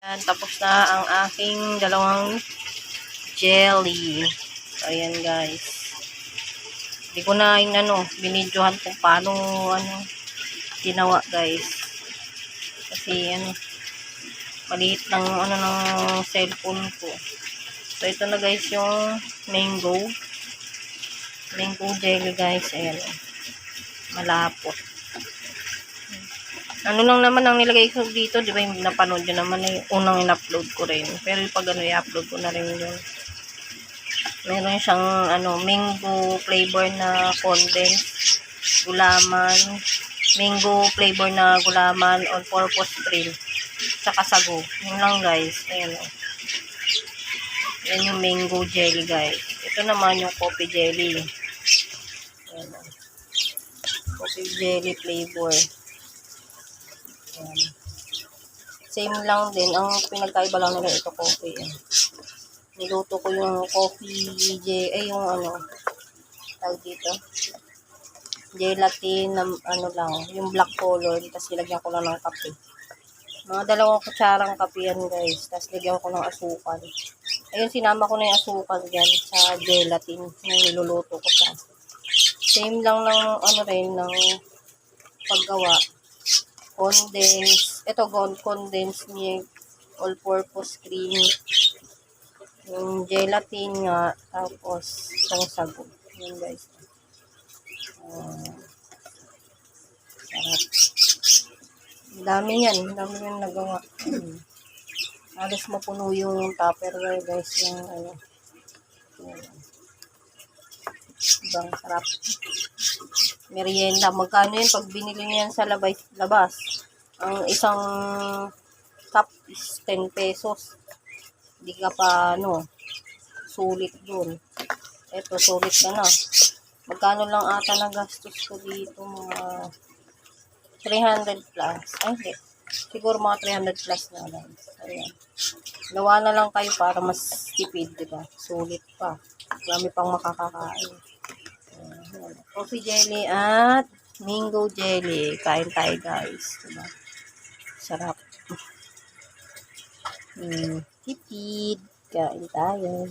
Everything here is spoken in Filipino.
Yan, tapos na ang aking dalawang jelly. So, ayan guys. Hindi ko na binidyohan kung paano, ginawa guys. Kasi, maliit ng, ng cellphone ko. So, ito na guys yung mango. Mango jelly guys. Ayan. Malapot. Ano lang naman ang nilagay ko dito, di ba yung napanood yun naman yung unang in-upload ko rin. Pero pag i-upload ko na rin yun. Meron siyang mango flavor na condensed gulaman, mango flavor na gulaman, all-purpose cream, tsaka sago. Yun lang guys. Ayan o. Yan yung mango jelly guys. Ito naman yung coffee jelly. Ayan o. Coffee jelly flavor. Ayan. Same lang din. Ang pinagkaiba lang nila ito coffee. Niluto ko yung coffee yung tawag dito. Gelatin na lang, yung black color. Tapos nilagyan ko lang ng kape. Mga 2 kutsarang kape yan guys. Tapos lagyan ko ng asukal. Ayun, sinama ko na yung asukal dyan sa gelatin. Yung niluluto ko sa. Same lang ng ng paggawa. Condensed. Ito, condensed milk. All-purpose cream. Yung gelatin nga. Tapos, itong sago. Yun guys. Sarap. Dami yan nagawa. Alas mapuno yung tupperware guys. Yung ibang sarap. Merienda. Magkano yun pag binili nyo yan sa labas? Ang isang cup is 10 pesos. Hindi ka pa sulit dun. Eto, sulit ka na. Magkano lang ata na gastos ko dito? Mga 300 plus. Ay, hindi. Siguro mga 300 plus na lang. Ayan. Gawa na lang kayo para mas tipid, diba? Sulit pa. Marami pang makakakain. Ayan. Coffee jelly at mango jelly. Kain tayo, guys. Diba? Sarap. Tipid. Kain tayo.